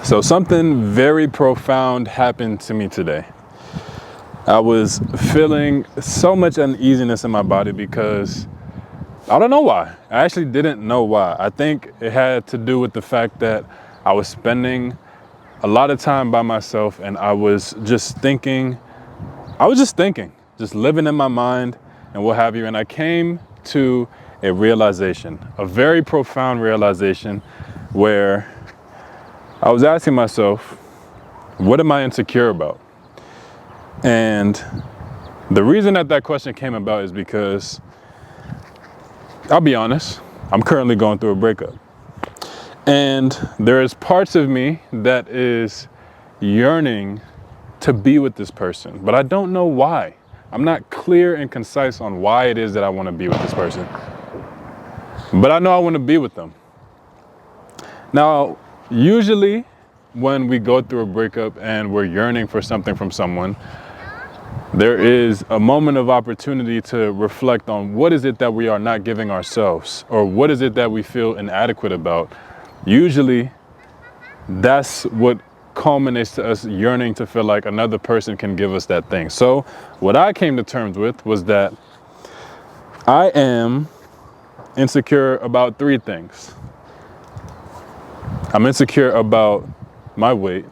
So something very profound happened to me today. I was feeling so much uneasiness in my body because I don't know why. I actually didn't know why. I think it had to do with the fact that I was spending a lot of time by myself and I was just thinking, just living in my mind and what have you. And I came to a realization, a very profound realization where I was asking myself, what am I insecure about? And the reason that question came about is because, I'll be honest, I'm currently going through a breakup. And there is parts of me that is yearning to be with this person, but I don't know why. I'm not clear and concise on why it is that I want to be with this person. But I know I want to be with them. Now, usually when we go through a breakup and we're yearning for something from someone, there is a moment of opportunity to reflect on what is it that we are not giving ourselves, or what is it that we feel inadequate about. Usually, that's what culminates to us yearning to feel like another person can give us that thing. So what I came to terms with was that I am insecure about three things. I'm insecure about my weight.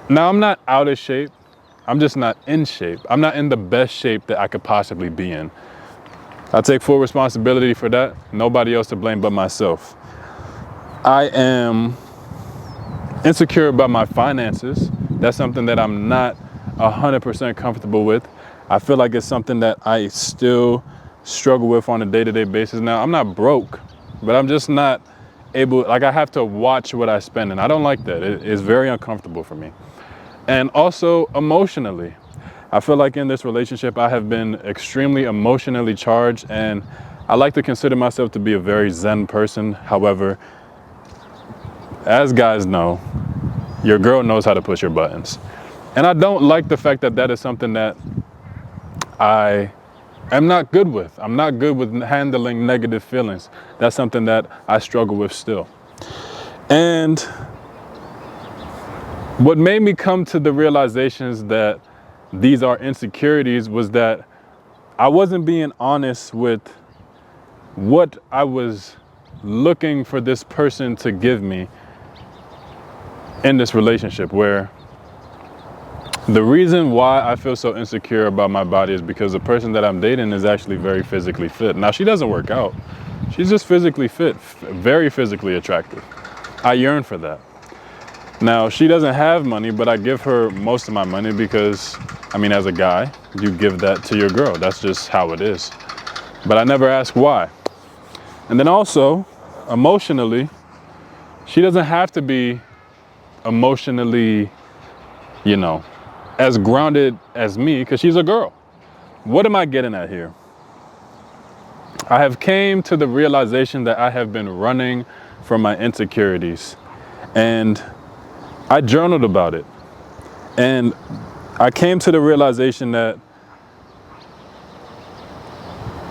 Now, I'm not out of shape. I'm just not in shape. I'm not in the best shape that I could possibly be in. I take full responsibility for that. Nobody else to blame but myself. I am insecure about my finances. That's something that I'm not 100% comfortable with. I feel like it's something that I still struggle with on a day-to-day basis. Now, I'm not broke, but I'm just not able, like I have to watch what I spend, and I don't like that. It is very uncomfortable for me. And also emotionally, I feel like in this relationship, I have been extremely emotionally charged, and I like to consider myself to be a very Zen person. However, as guys know, your girl knows how to push your buttons. And I don't like the fact that that is something that I am not good with. I'm not good with handling negative feelings. That's something that I struggle with still. And what made me come to the realizations that these are insecurities was that I wasn't being honest with what I was looking for this person to give me in this relationship, where the reason why I feel so insecure about my body is because the person that I'm dating is actually very physically fit. Now, she doesn't work out. She's just physically fit, very physically attractive. I yearn for that. Now, she doesn't have money, but I give her most of my money because, I mean, as a guy, you give that to your girl. That's just how it is. But I never ask why. And then also, emotionally, she doesn't have to be emotionally, as grounded as me, because she's a girl. What am I getting at here? I have came to the realization that I have been running from my insecurities, and I journaled about it. And I came to the realization that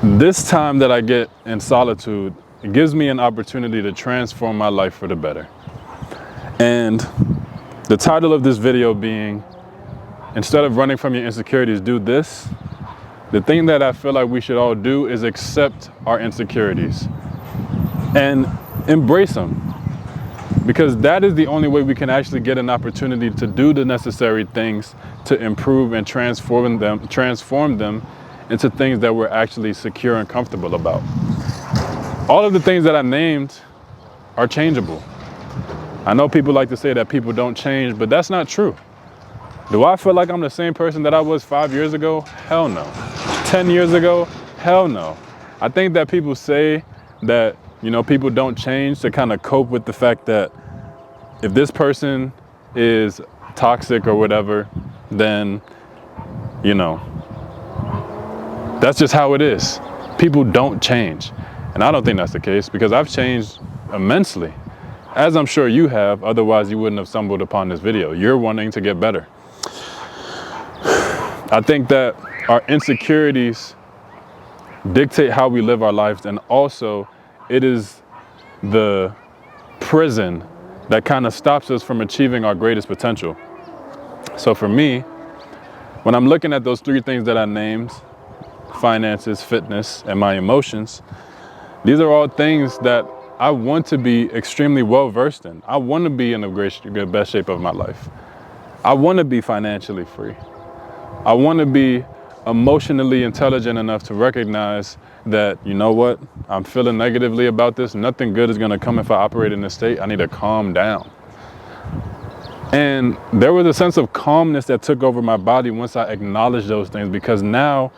this time that I get in solitude, it gives me an opportunity to transform my life for the better. And the title of this video being, instead of running from your insecurities, do this. The thing that I feel like we should all do is accept our insecurities and embrace them, because that is the only way we can actually get an opportunity to do the necessary things to improve and transform them into things that we're actually secure and comfortable about. All of the things that I named are changeable. I know people like to say that people don't change, but that's not true. Do I feel like I'm the same person that I was 5 years ago? Hell no. 10 years ago? Hell no. I think that people say that, people don't change to kind of cope with the fact that if this person is toxic or whatever, then, that's just how it is. People don't change. And I don't think that's the case, because I've changed immensely, as I'm sure you have. Otherwise, you wouldn't have stumbled upon this video. You're wanting to get better. I think that our insecurities dictate how we live our lives, and also it is the prison that kind of stops us from achieving our greatest potential. So for me, when I'm looking at those three things that I named, finances, fitness, and my emotions, these are all things that I want to be extremely well versed in. I want to be in the best shape of my life. I want to be financially free. I want to be emotionally intelligent enough to recognize that, you know what, I'm feeling negatively about this. Nothing good is going to come if I operate in this state. I need to calm down. And there was a sense of calmness that took over my body once I acknowledged those things, because now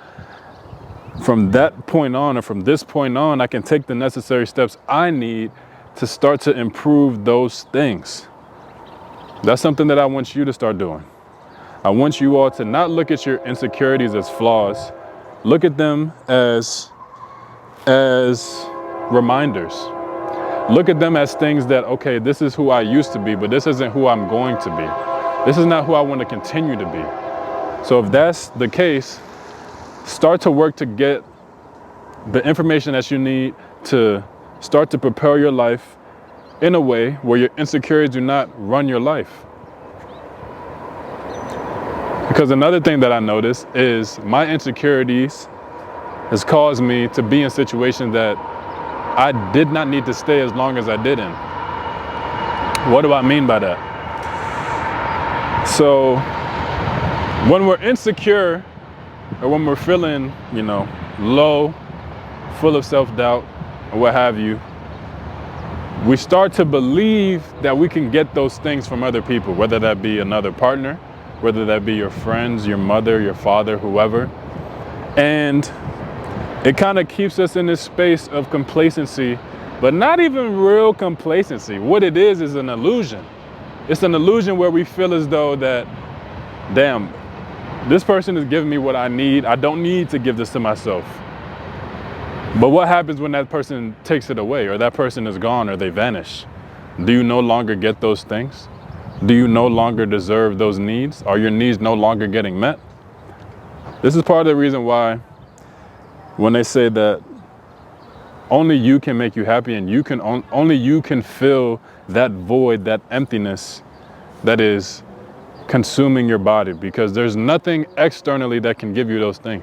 from that point on, or from this point on, I can take the necessary steps I need to start to improve those things. That's something that I want you to start doing. I want you all to not look at your insecurities as flaws. Look at them as reminders. Look at them as things that, okay, this is who I used to be, but this isn't who I'm going to be. This is not who I want to continue to be. So if that's the case, start to work to get the information that you need to start to prepare your life in a way where your insecurities do not run your life. Because another thing that I noticed is my insecurities has caused me to be in situations that I did not need to stay as long as I did in. What do I mean by that? So when we're insecure, or when we're feeling, low, full of self-doubt, or what have you, we start to believe that we can get those things from other people, whether that be another partner, whether that be your friends, your mother, your father, whoever. And it kind of keeps us in this space of complacency, but not even real complacency. What it is an illusion. It's an illusion where we feel as though that, damn, this person is giving me what I need. I don't need to give this to myself. But what happens when that person takes it away, or that person is gone, or they vanish? Do you no longer get those things? Do you no longer deserve those needs? Are your needs no longer getting met? This is part of the reason why when they say that only you can make you happy, and only you can fill that void, that emptiness that is consuming your body, because there's nothing externally that can give you those things.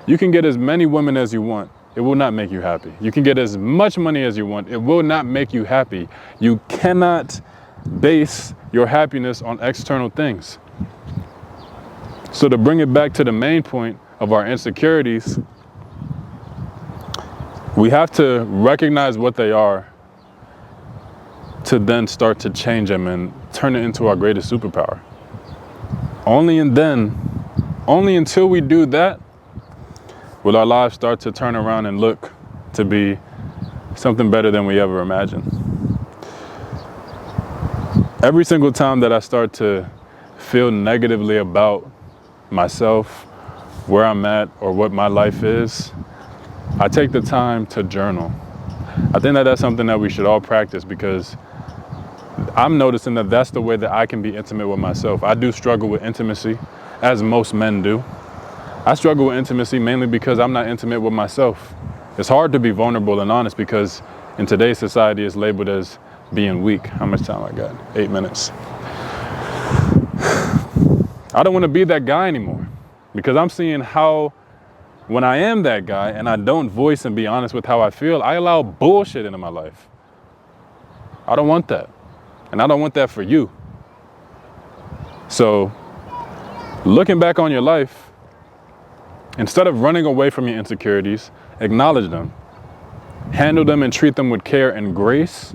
You can get as many women as you want. It will not make you happy. You can get as much money as you want. It will not make you happy. You cannot base your happiness on external things. So to bring it back to the main point of our insecurities, we have to recognize what they are to then start to change them and turn it into our greatest superpower. Only until we do that, will our lives start to turn around and look to be something better than we ever imagined. Every single time that I start to feel negatively about myself, where I'm at, or what my life is, I take the time to journal. I think that that's something that we should all practice, because I'm noticing that that's the way that I can be intimate with myself. I do struggle with intimacy, as most men do. I struggle with intimacy mainly because I'm not intimate with myself. It's hard to be vulnerable and honest, because in today's society it's labeled as being weak. How much time I got? 8 minutes. I don't want to be that guy anymore, because I'm seeing how when I am that guy and I don't voice and be honest with how I feel, I allow bullshit into my life. I don't want that. And I don't want that for you. So looking back on your life, instead of running away from your insecurities, acknowledge them, handle them and treat them with care and grace,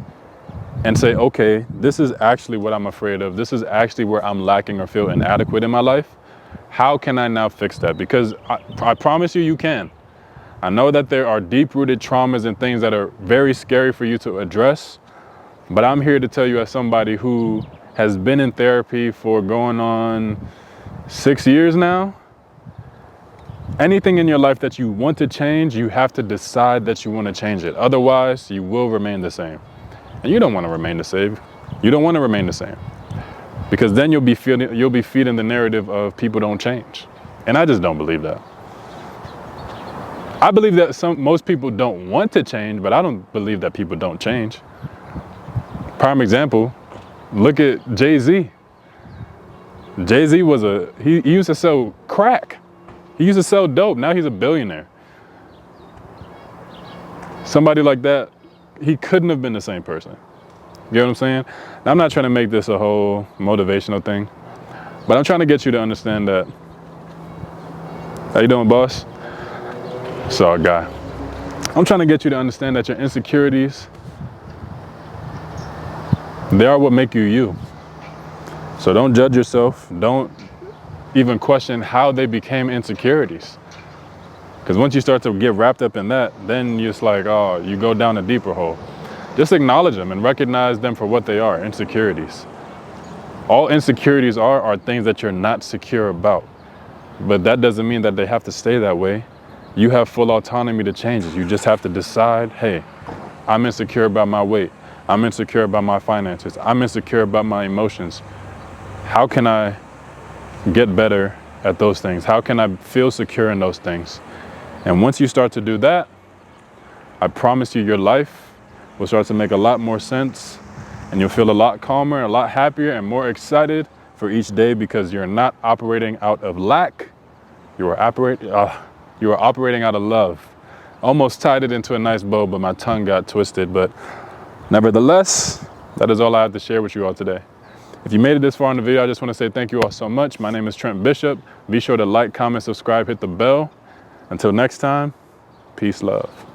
and say, okay, this is actually what I'm afraid of. This is actually where I'm lacking or feel inadequate in my life. How can I now fix that? Because I promise you, you can. I know that there are deep-rooted traumas and things that are very scary for you to address, but I'm here to tell you, as somebody who has been in therapy for going on 6 years now, anything in your life that you want to change, you have to decide that you want to change it. Otherwise, you will remain the same. And you don't want to remain the same. You don't want to remain the same. Because then you'll be feeding the narrative of people don't change. And I just don't believe that. I believe that most people don't want to change, but I don't believe that people don't change. Prime example, Look at Jay-Z. Jay-Z was he used to sell crack. He used to sell dope. Now he's a billionaire. Somebody like that, he couldn't have been the same person. You know what I'm saying? Now, I'm not trying to make this a whole motivational thing, but I'm trying to get you to understand that. How you doing, boss? So, guy. I'm trying to get you to understand that your insecurities, they are what make you you. So don't judge yourself. Don't even question how they became insecurities. Because once you start to get wrapped up in that, then you're just like, oh, you go down a deeper hole. Just acknowledge them and recognize them for what they are, insecurities. All insecurities are things that you're not secure about. But that doesn't mean that they have to stay that way. You have full autonomy to change it. You just have to decide, hey, I'm insecure about my weight. I'm insecure about my finances. I'm insecure about my emotions. How can I get better at those things? How can I feel secure in those things? And once you start to do that, I promise you your life will start to make a lot more sense, and you'll feel a lot calmer, a lot happier, and more excited for each day, because you're not operating out of lack. You are operating out of love. Almost tied it into a nice bow, but my tongue got twisted. But nevertheless, that is all I have to share with you all today. If you made it this far in the video, I just want to say thank you all so much. My name is Trent Bishop. Be sure to like, comment, subscribe, hit the bell. Until next time, peace, love.